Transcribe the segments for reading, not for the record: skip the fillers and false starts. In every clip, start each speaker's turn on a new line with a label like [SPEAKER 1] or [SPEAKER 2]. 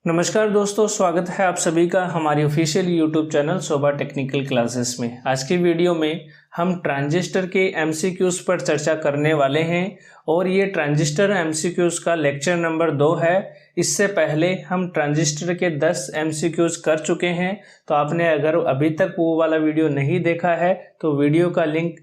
[SPEAKER 1] नमस्कार दोस्तों, स्वागत है आप सभी का हमारी ऑफिशियल यूट्यूब चैनल शोभा टेक्निकल क्लासेस में। आज की वीडियो में हम ट्रांजिस्टर के एमसीक्यूज पर चर्चा करने वाले हैं और ये ट्रांजिस्टर एमसीक्यूज का लेक्चर नंबर 2 है। इससे पहले हम ट्रांजिस्टर के 10 एमसीक्यूज कर चुके हैं, तो आपने अगर अभी तक वो वाला वीडियो नहीं देखा है तो वीडियो का लिंक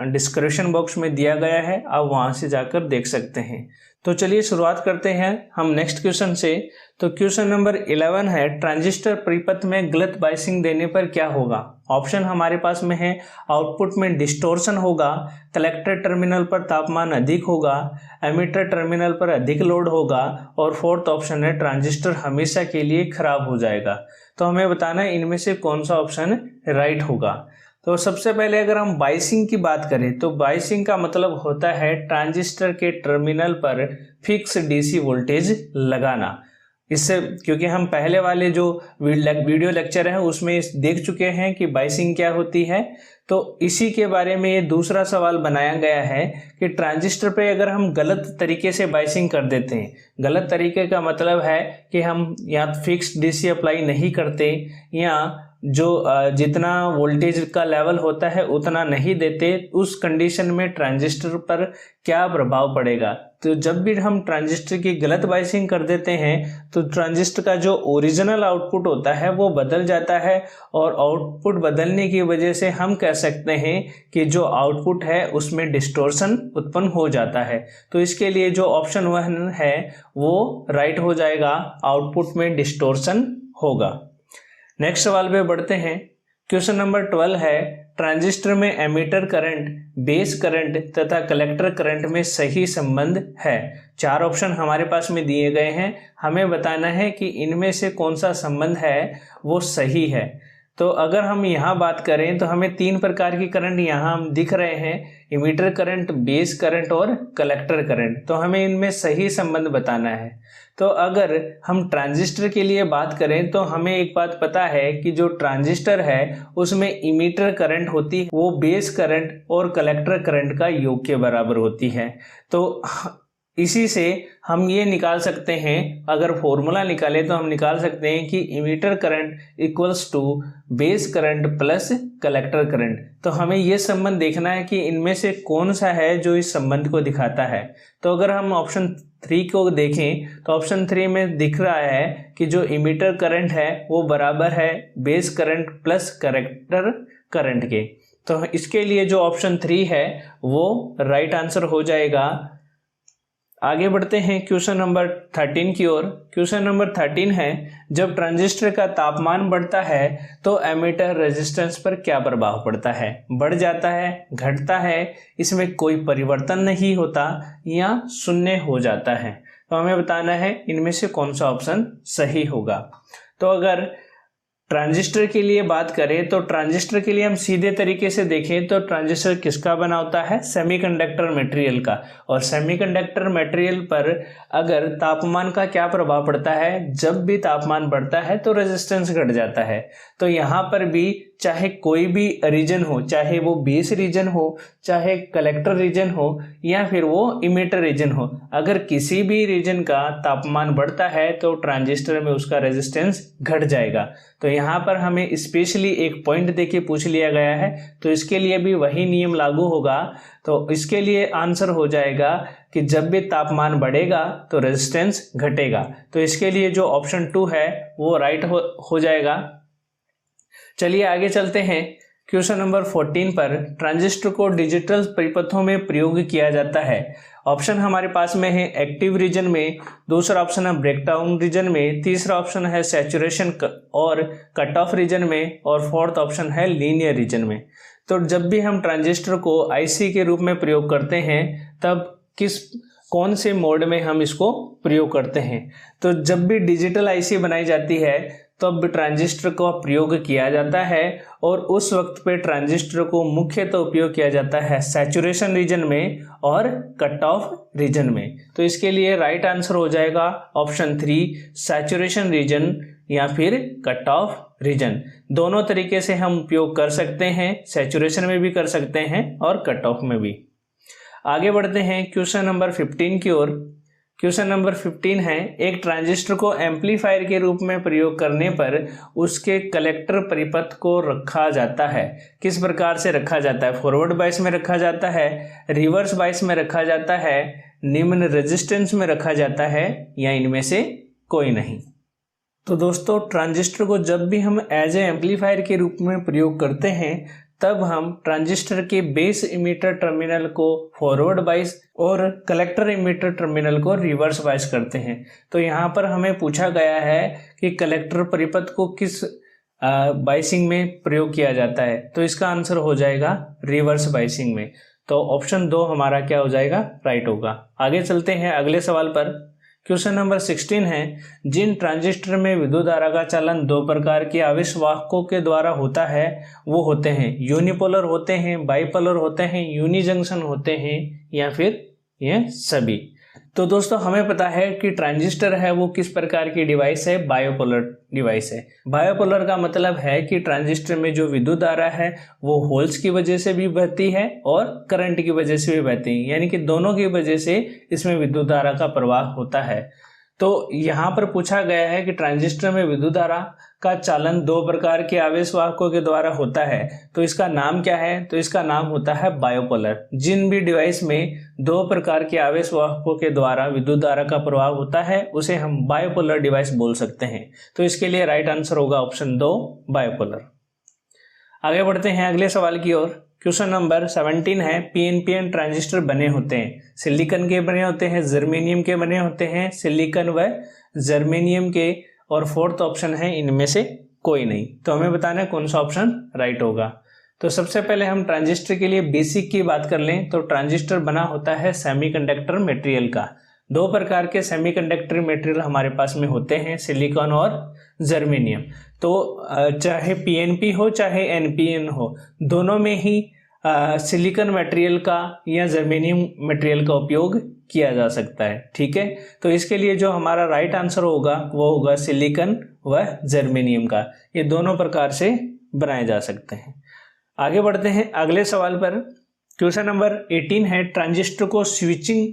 [SPEAKER 1] डिस्क्रिप्शन बॉक्स में दिया गया है, आप वहां से जाकर देख सकते हैं। तो चलिए शुरुआत करते हैं हम नेक्स्ट क्वेश्चन से। तो क्वेश्चन नंबर 11 है, ट्रांजिस्टर परिपथ में गलत बायसिंग देने पर क्या होगा। ऑप्शन हमारे पास में है, आउटपुट में डिस्टोर्शन होगा, कलेक्टर टर्मिनल पर तापमान अधिक होगा, एमिटर टर्मिनल पर अधिक लोड होगा और फोर्थ ऑप्शन है, ट्रांजिस्टर हमेशा के लिए खराब हो जाएगा। तो हमें बताना है इनमें से कौन सा ऑप्शन राइट होगा। तो सबसे पहले अगर हम बायसिंग की बात करें तो बायसिंग का मतलब होता है ट्रांजिस्टर के टर्मिनल पर फिक्स डीसी वोल्टेज लगाना। इससे क्योंकि हम पहले वाले जो वीडियो लेक्चर है उसमें देख चुके हैं कि बायसिंग क्या होती है, तो इसी के बारे में ये दूसरा सवाल बनाया गया है कि ट्रांजिस्टर पे अगर हम गलत तरीके से बायसिंग कर देते हैं। गलत तरीके का मतलब है कि हम या फिक्स डीसी अप्लाई नहीं करते या जो जितना वोल्टेज का लेवल होता है उतना नहीं देते, उस कंडीशन में ट्रांजिस्टर पर क्या प्रभाव पड़ेगा। तो जब भी हम ट्रांजिस्टर की गलत बायसिंग कर देते हैं तो ट्रांजिस्टर का जो ओरिजिनल आउटपुट होता है वो बदल जाता है और आउटपुट बदलने की वजह से हम कह सकते हैं कि जो आउटपुट है उसमें डिस्टोर्शन उत्पन्न हो जाता है। तो इसके लिए जो ऑप्शन 1 है वो राइट हो जाएगा, आउटपुट में डिस्टोर्शन होगा। नेक्स्ट सवाल पे बढ़ते हैं। क्वेश्चन नंबर 12 है, ट्रांजिस्टर में एमीटर करंट, बेस करंट तथा कलेक्टर करंट में सही संबंध है। 4 ऑप्शन हमारे पास में दिए गए हैं, हमें बताना है कि इनमें से कौन सा संबंध है वो सही है। तो अगर हम यहाँ बात करें तो हमें 3 प्रकार की करंट यहाँ हम दिख रहे हैं, इमीटर करंट, बेस करंट और कलेक्टर करंट। तो हमें इनमें सही संबंध बताना है। तो अगर हम ट्रांजिस्टर के लिए बात करें तो हमें एक बात पता है कि जो ट्रांजिस्टर है उसमें इमीटर करंट होती है वो बेस करंट और कलेक्टर करंट का योग के बराबर होती है। तो इसी से हम ये निकाल सकते हैं, अगर फॉर्मूला निकाले तो हम निकाल सकते हैं कि emitter current equals to base current plus collector current. तो हमें ये संबंध देखना है कि इनमें से कौन सा है जो इस संबंध को दिखाता है। तो अगर हम ऑप्शन 3 को देखें तो ऑप्शन 3 में दिख रहा है कि जो इमीटर करंट है वो बराबर है base current plus collector current के। तो इसके लिए जो ऑप्शन 3 है वो राइट आंसर हो जाएगा। आगे बढ़ते हैं क्वेश्चन नंबर 13 की ओर। क्वेश्चन नंबर 13 है, जब ट्रांजिस्टर का तापमान बढ़ता है तो एमीटर रेजिस्टेंस पर क्या प्रभाव पड़ता है। बढ़ जाता है, घटता है, इसमें कोई परिवर्तन नहीं होता या शून्य हो जाता है। तो हमें बताना है इनमें से कौन सा ऑप्शन सही होगा। तो अगर ट्रांजिस्टर के लिए बात करें तो ट्रांजिस्टर के लिए हम सीधे तरीके से देखें तो ट्रांजिस्टर किसका बना होता है, सेमीकंडक्टर मटेरियल का। और सेमीकंडक्टर मटेरियल पर अगर तापमान का क्या प्रभाव पड़ता है, जब भी तापमान बढ़ता है तो रेजिस्टेंस घट जाता है। तो यहाँ पर भी चाहे कोई भी रीजन हो, चाहे वो बेस रीजन हो, चाहे कलेक्टर रीजन हो या फिर वो इमीटर रीजन हो, अगर किसी भी रीजन का तापमान बढ़ता है तो ट्रांजिस्टर में उसका रेजिस्टेंस घट जाएगा। तो यहाँ पर हमें स्पेशली एक पॉइंट देके पूछ लिया गया है, तो इसके लिए भी वही नियम लागू होगा। तो इसके लिए आंसर हो जाएगा कि जब भी तापमान बढ़ेगा तो रेजिस्टेंस घटेगा। तो इसके लिए जो ऑप्शन 2 है वो राइट हो जाएगा। चलिए आगे चलते हैं। क्वेश्चन नंबर 14 पर, ट्रांजिस्टर को डिजिटल परिपथों में प्रयोग किया जाता है। ऑप्शन हमारे पास में है एक्टिव रीजन में, दूसरा ऑप्शन है ब्रेकडाउन रीजन में, तीसरा ऑप्शन है सैचुरेशन और कट ऑफ रीजन में और फोर्थ ऑप्शन है लीनियर रीजन में। तो जब भी हम ट्रांजिस्टर को आईसी के रूप में प्रयोग करते हैं तब कौन से मोड में हम इसको प्रयोग करते हैं। तो जब भी डिजिटल आईसी बनाई जाती है तब ट्रांजिस्टर का प्रयोग किया जाता है और उस वक्त पे ट्रांजिस्टर को मुख्यतः उपयोग किया जाता है सैचुरेशन रीजन में और कट ऑफ रीजन में। तो इसके लिए राइट आंसर हो जाएगा ऑप्शन 3, सैचुरेशन रीजन या फिर कट ऑफ रीजन। दोनों तरीके से हम उपयोग कर सकते हैं, सैचुरेशन में भी कर सकते हैं और कट ऑफ में भी। आगे बढ़ते हैं क्वेश्चन नंबर 15 की ओर। क्वेश्चन नंबर 15 है, एक ट्रांजिस्टर को एम्पलीफायर के रूप में प्रयोग करने पर उसके कलेक्टर परिपथ को रखा जाता है। किस प्रकार से रखा जाता है? फॉरवर्ड बायस में रखा जाता है, रिवर्स बायस में रखा जाता है, निम्न रेजिस्टेंस में रखा जाता है, या इनमें से कोई नहीं। तो दोस्तों, ट्रांजिस्टर को जब भी हम एज ए एम्पलीफायर के रूप में प्रयोग करते हैं तब हम ट्रांजिस्टर के बेस इमीटर टर्मिनल को फॉरवर्ड बायस और कलेक्टर इमीटर टर्मिनल को रिवर्स बायस करते हैं। तो यहाँ पर हमें पूछा गया है कि कलेक्टर परिपथ को किस बायसिंग में प्रयोग किया जाता है, तो इसका आंसर हो जाएगा रिवर्स बायसिंग में। तो ऑप्शन 2 हमारा क्या हो जाएगा? राइट होगा। आगे चलते हैं अगले सवाल पर। क्वेश्चन नंबर 16 है, जिन ट्रांजिस्टर में विद्युत धारा का चालन 2 प्रकार के आवेश वाहकों के द्वारा होता है वो होते हैं यूनिपोलर होते हैं, बाइपोलर होते हैं, यूनि जंक्शन होते हैं, या फिर ये सभी। तो दोस्तों, हमें पता है कि ट्रांजिस्टर है वो किस प्रकार की डिवाइस है? बायोपोलर डिवाइस है। बायोपोलर का मतलब है कि ट्रांजिस्टर में जो विद्युत धारा है वो होल्स की वजह से भी बहती है और करंट की वजह से भी बहती है, यानी कि दोनों की वजह से इसमें विद्युत धारा का प्रवाह होता है। तो यहाँ पर पूछा गया है कि ट्रांजिस्टर में विद्युत धारा का चालन 2 प्रकार के आवेश वाहकों के द्वारा होता है, तो इसका नाम क्या है? तो इसका नाम होता है बायोपोलर। जिन भी डिवाइस में 2 प्रकार के आवेश वाहकों के द्वारा विद्युत धारा का प्रवाह होता है उसे हम बायोपोलर डिवाइस बोल सकते हैं। तो इसके लिए राइट आंसर होगा ऑप्शन 2, बायोपोलर। आगे बढ़ते हैं अगले सवाल की ओर। क्वेश्चन नंबर 17 है, पीएनपीएन ट्रांजिस्टर बने होते हैं, सिलिकॉन के बने होते हैं, जर्मेनियम के बने होते हैं, सिलिकॉन व जर्मेनियम के, और फोर्थ ऑप्शन है इनमें से कोई नहीं। तो हमें बताना है कौन सा ऑप्शन राइट होगा। तो सबसे पहले हम ट्रांजिस्टर के लिए बेसिक की बात कर लें तो ट्रांजिस्टर बना होता है सेमीकंडक्टर मटेरियल का। 2 प्रकार के सेमीकंडक्टर मटेरियल हमारे पास में होते हैं, सिलिकॉन और जर्मेनियम। तो चाहे पीएनपी हो चाहे एनपीएन हो, दोनों में ही सिलिकॉन मटेरियल का या जर्मेनियम मटेरियल का उपयोग किया जा सकता है। ठीक है, तो इसके लिए जो हमारा राइट आंसर होगा वो होगा सिलिकॉन व जर्मेनियम का। ये दोनों प्रकार से बनाए जा सकते हैं। आगे बढ़ते हैं अगले सवाल पर। क्वेश्चन नंबर 18 है, ट्रांजिस्टर को स्विचिंग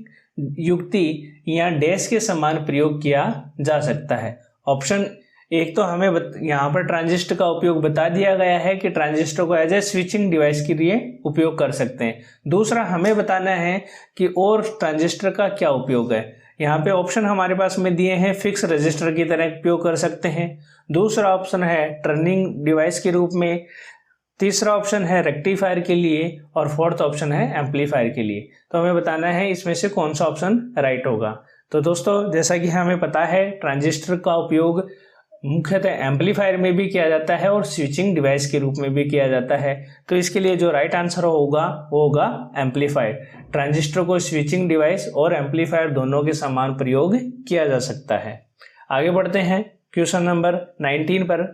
[SPEAKER 1] युक्ति या डैश के समान प्रयोग किया जा सकता है। ऑप्शन एक तो हमें यहाँ पर ट्रांजिस्टर का उपयोग बता दिया गया है कि ट्रांजिस्टर को एज ए स्विचिंग डिवाइस के लिए उपयोग कर सकते हैं। दूसरा हमें बताना है कि और ट्रांजिस्टर का क्या उपयोग है। यहाँ पे ऑप्शन हमारे पास में दिए हैं, फिक्स रजिस्टर की तरह उपयोग कर सकते हैं। दूसरा ऑप्शन है टर्निंग डिवाइस के रूप में। तीसरा ऑप्शन है रेक्टिफायर के लिए, और फोर्थ ऑप्शन है एम्पलीफायर के लिए। तो हमें बताना है इसमें से कौन सा ऑप्शन राइट होगा। तो दोस्तों, जैसा कि हमें पता है ट्रांजिस्टर का उपयोग मुख्यतः एम्पलीफायर में भी किया जाता है और स्विचिंग डिवाइस के रूप में भी किया जाता है। तो इसके लिए जो राइट आंसर होगा वो होगा एम्पलीफायर। ट्रांजिस्टर को स्विचिंग डिवाइस और एम्पलीफायर दोनों के समान प्रयोग किया जा सकता है। आगे बढ़ते हैं क्वेश्चन नंबर 19 पर।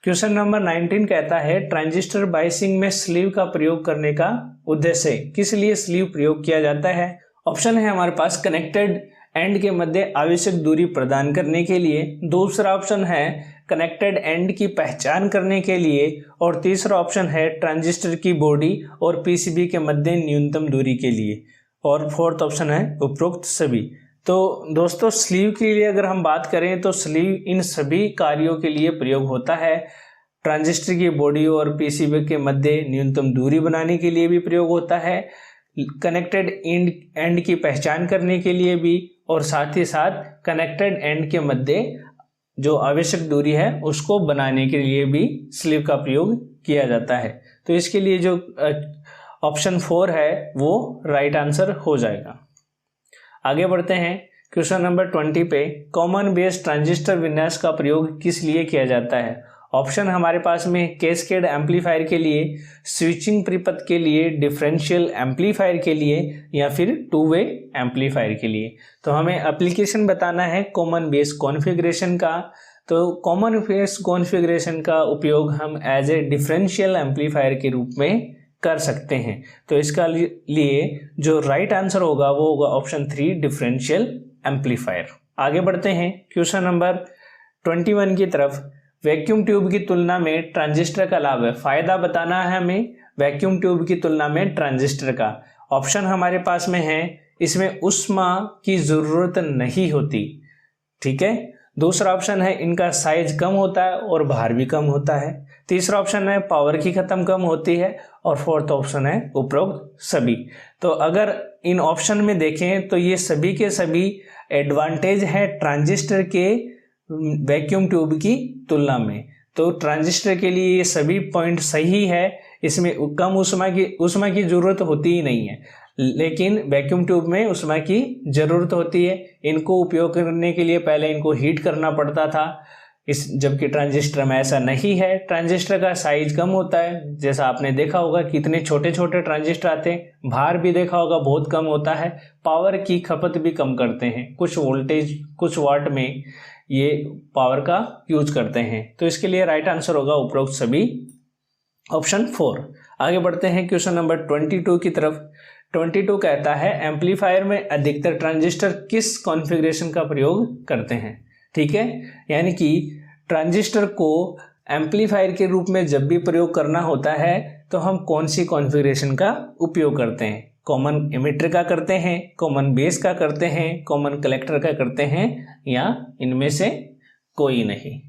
[SPEAKER 1] क्वेश्चन नंबर 19 कहता है, ट्रांजिस्टर बायसिंग में स्लीव का प्रयोग करने का उद्देश्य, किस लिए स्लीव प्रयोग किया जाता है? ऑप्शन है हमारे पास कनेक्टेड एंड के मध्य आवश्यक दूरी प्रदान करने के लिए। दूसरा ऑप्शन है कनेक्टेड एंड की पहचान करने के लिए, और तीसरा ऑप्शन है ट्रांजिस्टर की बॉडी और पीसीबी के मध्य न्यूनतम दूरी के लिए, और फोर्थ ऑप्शन है उपरोक्त सभी। तो दोस्तों, स्लीव के लिए अगर हम बात करें तो स्लीव इन सभी कार्यों के लिए प्रयोग होता है। ट्रांजिस्टर की बॉडी और पीसीबी के मध्य न्यूनतम दूरी बनाने के लिए भी प्रयोग होता है, कनेक्टेड एंड की पहचान करने के लिए भी, और साथ ही साथ कनेक्टेड एंड के मध्य जो आवश्यक दूरी है उसको बनाने के लिए भी स्लीव का प्रयोग किया जाता है। तो इसके लिए जो ऑप्शन 4 है वो राइट आंसर हो जाएगा। आगे बढ़ते हैं क्वेश्चन नंबर 20 पे। कॉमन बेस ट्रांजिस्टर विन्यास का प्रयोग किस लिए किया जाता है? ऑप्शन हमारे पास में कैस्केड एम्पलीफायर के लिए, स्विचिंग परिपथ के लिए, डिफरेंशियल एम्पलीफायर के लिए, या फिर 2 वे एम्पलीफायर के लिए। तो हमें एप्लीकेशन बताना है कॉमन बेस कॉन्फ़िगरेशन का। तो कॉमन बेस कॉन्फ़िगरेशन का उपयोग हम एज ए डिफरेंशियल एम्पलीफायर के रूप में कर सकते हैं। तो इसका लिए जो राइट आंसर होगा वो होगा ऑप्शन 3, डिफरेंशियल एम्पलीफायर। आगे बढ़ते हैं क्वेश्चन नंबर 21 की तरफ। वैक्यूम ट्यूब की तुलना में ट्रांजिस्टर का लाभ है। फायदा बताना है हमें वैक्यूम ट्यूब की तुलना में ट्रांजिस्टर का। ऑप्शन हमारे पास में है इसमें ऊष्मा की ज़रूरत नहीं होती। ठीक है। दूसरा ऑप्शन है इनका साइज कम होता है और भार भी कम होता है। तीसरा ऑप्शन है पावर की खत्म कम होती है। और फोर्थ ऑप्शन है उपरोक्त सभी। तो अगर इन ऑप्शन में देखें तो ये सभी के सभी एडवांटेज है ट्रांजिस्टर के वैक्यूम ट्यूब की तुलना में। तो ट्रांजिस्टर के लिए ये सभी पॉइंट सही है, इसमें कम ऊष्मा की जरूरत होती ही नहीं है, लेकिन वैक्यूम ट्यूब में ऊष्मा की जरूरत होती है। इनको उपयोग करने के लिए पहले इनको हीट करना पड़ता था, जबकि ट्रांजिस्टर में ऐसा नहीं है। ट्रांजिस्टर का साइज कम होता है, जैसा आपने देखा होगा कितने छोटे छोटे ट्रांजिस्टर आते हैं। भार भी देखा होगा बहुत कम होता है। पावर की खपत भी कम करते हैं, कुछ वोल्टेज कुछ वाट में ये पावर का यूज करते हैं। तो इसके लिए राइट आंसर होगा उपरोक्त सभी, ऑप्शन 4। आगे बढ़ते हैं क्वेश्चन नंबर 22 की तरफ। 22 कहता है एम्पलीफायर में अधिकतर ट्रांजिस्टर किस कॉन्फ़िगरेशन का प्रयोग करते हैं। ठीक है, यानी कि ट्रांजिस्टर को एम्पलीफायर के रूप में जब भी प्रयोग करना होता है तो हम कौन सी कॉन्फ़िगरेशन का उपयोग करते हैं। कॉमन एमिटर का करते हैं, कॉमन बेस का करते हैं, कॉमन कलेक्टर का करते हैं, या इनमें से कोई नहीं।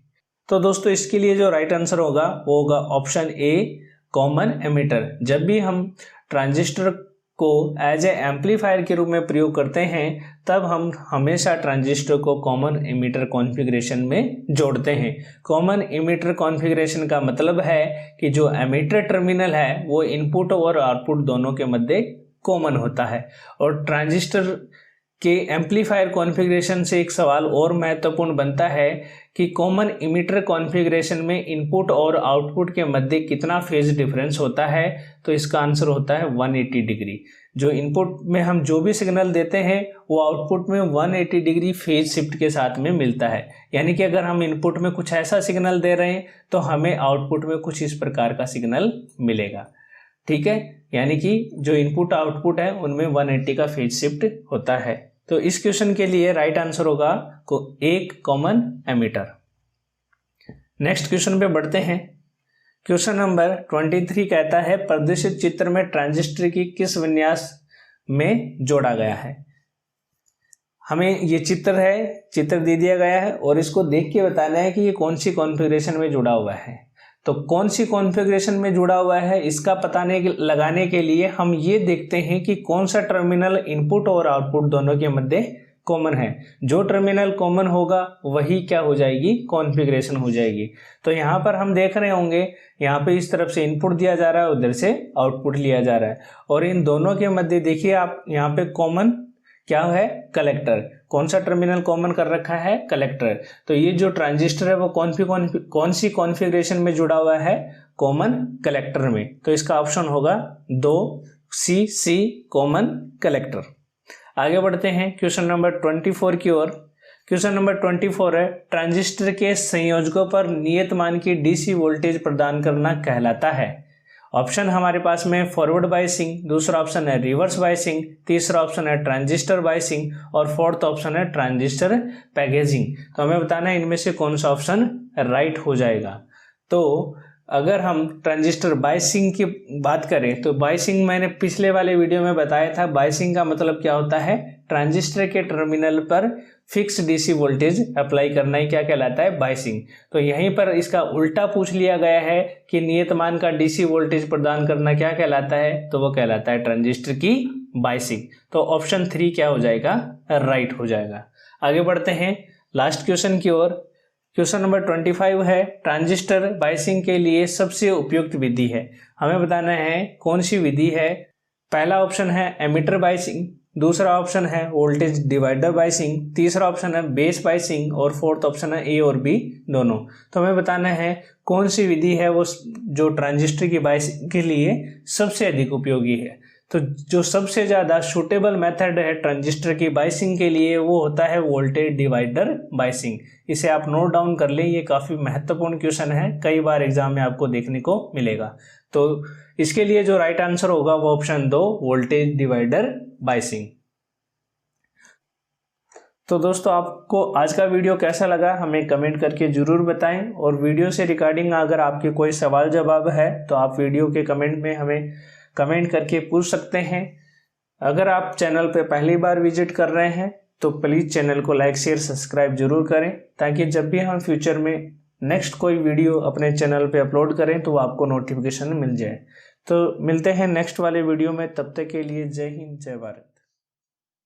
[SPEAKER 1] तो दोस्तों इसके लिए जो राइट आंसर होगा वो होगा ऑप्शन ए, कॉमन एमिटर। जब भी हम ट्रांजिस्टर को एज ए एम्पलीफायर के रूप में प्रयोग करते हैं तब हम हमेशा ट्रांजिस्टर को कॉमन एमिटर कॉन्फ़िगरेशन में जोड़ते हैं। कॉमन एमिटर कॉन्फ़िगरेशन का मतलब है कि जो एमिटर टर्मिनल है वो इनपुट और आउटपुट दोनों के मध्य कॉमन होता है। और ट्रांजिस्टर के एम्पलीफायर कॉन्फ़िगरेशन से एक सवाल और महत्वपूर्ण बनता है कि कॉमन एमिटर कॉन्फ़िगरेशन में इनपुट और आउटपुट के मध्य कितना फेज डिफरेंस होता है। तो इसका आंसर होता है 180 डिग्री। जो इनपुट में हम जो भी सिग्नल देते हैं वो आउटपुट में 180 डिग्री फेज शिफ्ट के साथ में मिलता है। यानी कि अगर हम इनपुट में कुछ ऐसा सिग्नल दे रहे हैं तो हमें आउटपुट में कुछ इस प्रकार का सिग्नल मिलेगा। ठीक है, यानी कि जो इनपुट आउटपुट है उनमें 180 का फेज शिफ्ट होता है। तो इस क्वेश्चन के लिए राइट आंसर होगा एक कॉमन एमिटर। नेक्स्ट क्वेश्चन पे बढ़ते हैं। क्वेश्चन नंबर 23 कहता है प्रदर्शित चित्र में ट्रांजिस्टर की किस विन्यास में जोड़ा गया है। हमें ये चित्र दे दिया गया है और इसको देख के बताना है कि ये कौन सी कॉन्फ़िगरेशन में जुड़ा हुआ है। तो कौन सी कॉन्फ़िगरेशन में जुड़ा हुआ है इसका पता लगाने के लिए हम ये देखते हैं कि कौन सा टर्मिनल इनपुट और आउटपुट दोनों के मध्य कॉमन है। जो टर्मिनल कॉमन होगा वही क्या हो जाएगी, कॉन्फ़िगरेशन हो जाएगी। तो यहाँ पर हम देख रहे होंगे यहाँ पे इस तरफ से इनपुट दिया जा रहा है, उधर से आउटपुट लिया जा रहा है, और इन दोनों के मध्य देखिए आप यहाँ पे कॉमन क्या है, कलेक्टर। कौन सा टर्मिनल कॉमन कर रखा है, कलेक्टर। तो ये जो ट्रांजिस्टर है वो कौन सी कॉन्फ़िगरेशन में जुड़ा हुआ है, कॉमन कलेक्टर में। तो इसका ऑप्शन होगा 2C कॉमन कलेक्टर। आगे बढ़ते हैं क्वेश्चन नंबर 24 की ओर। क्वेश्चन नंबर 24 है ट्रांजिस्टर के संयोजकों पर नियत मान की डीसी वोल्टेज प्रदान करना कहलाता है। ऑप्शन हमारे पास में फॉरवर्ड बायसिंग, दूसरा ऑप्शन है रिवर्स बायसिंग, तीसरा ऑप्शन है ट्रांजिस्टर बायसिंग और फोर्थ ऑप्शन है ट्रांजिस्टर पैकेजिंग। तो हमें बताना है इनमें से कौन सा ऑप्शन राइट हो जाएगा। तो अगर हम ट्रांजिस्टर बायसिंग की बात करें तो बायसिंग मैंने पिछले वाले वीडियो में बताया था। बायसिंग का मतलब क्या होता है, ट्रांजिस्टर के टर्मिनल पर फिक्स डीसी वोल्टेज अप्लाई करना ही क्या कहलाता है, बायसिंग। तो यहीं पर इसका उल्टा पूछ लिया गया है कि नियत मान का डीसी वोल्टेज प्रदान करना क्या कहलाता है, तो वो कहलाता है ट्रांजिस्टर की बायसिंग। तो ऑप्शन 3 क्या हो जाएगा, राइट हो जाएगा। आगे बढ़ते हैं लास्ट क्वेश्चन की ओर। क्वेश्चन नंबर 25 है ट्रांजिस्टर बायसिंग के लिए सबसे उपयुक्त विधि है। हमें बताना है कौन सी विधि है। पहला ऑप्शन है एमिटर बायसिंग, दूसरा ऑप्शन है वोल्टेज डिवाइडर बायसिंग, तीसरा ऑप्शन है बेस बायसिंग और फोर्थ ऑप्शन है ए और बी दोनों। तो हमें बताना है कौन सी विधि है वो जो ट्रांजिस्टर की बायसिंग के लिए सबसे अधिक उपयोगी है। तो जो सबसे ज़्यादा सूटेबल मेथड है ट्रांजिस्टर की बायसिंग के लिए वो होता है वोल्टेज डिवाइडर बायसिंग। इसे आप नोट डाउन कर लें, ये काफ़ी महत्वपूर्ण क्वेश्चन है, कई बार एग्जाम में आपको देखने को मिलेगा। तो इसके लिए जो राइट आंसर होगा वो ऑप्शन 2 वोल्टेज डिवाइडर बायसिंग। तो दोस्तों आपको आज का वीडियो कैसा लगा हमें कमेंट करके ज़रूर बताएं, और वीडियो से रिगार्डिंग अगर आपके कोई सवाल जवाब है तो आप वीडियो के कमेंट में हमें कमेंट करके पूछ सकते हैं। अगर आप चैनल पे पहली बार विजिट कर रहे हैं तो प्लीज़ चैनल को लाइक शेयर सब्सक्राइब जरूर करें, ताकि जब भी हम फ्यूचर में नेक्स्ट कोई वीडियो अपने चैनल पे अपलोड करें तो आपको नोटिफिकेशन मिल जाए। तो मिलते हैं नेक्स्ट वाले वीडियो में, तब तक के लिए जय हिंद जय भारत।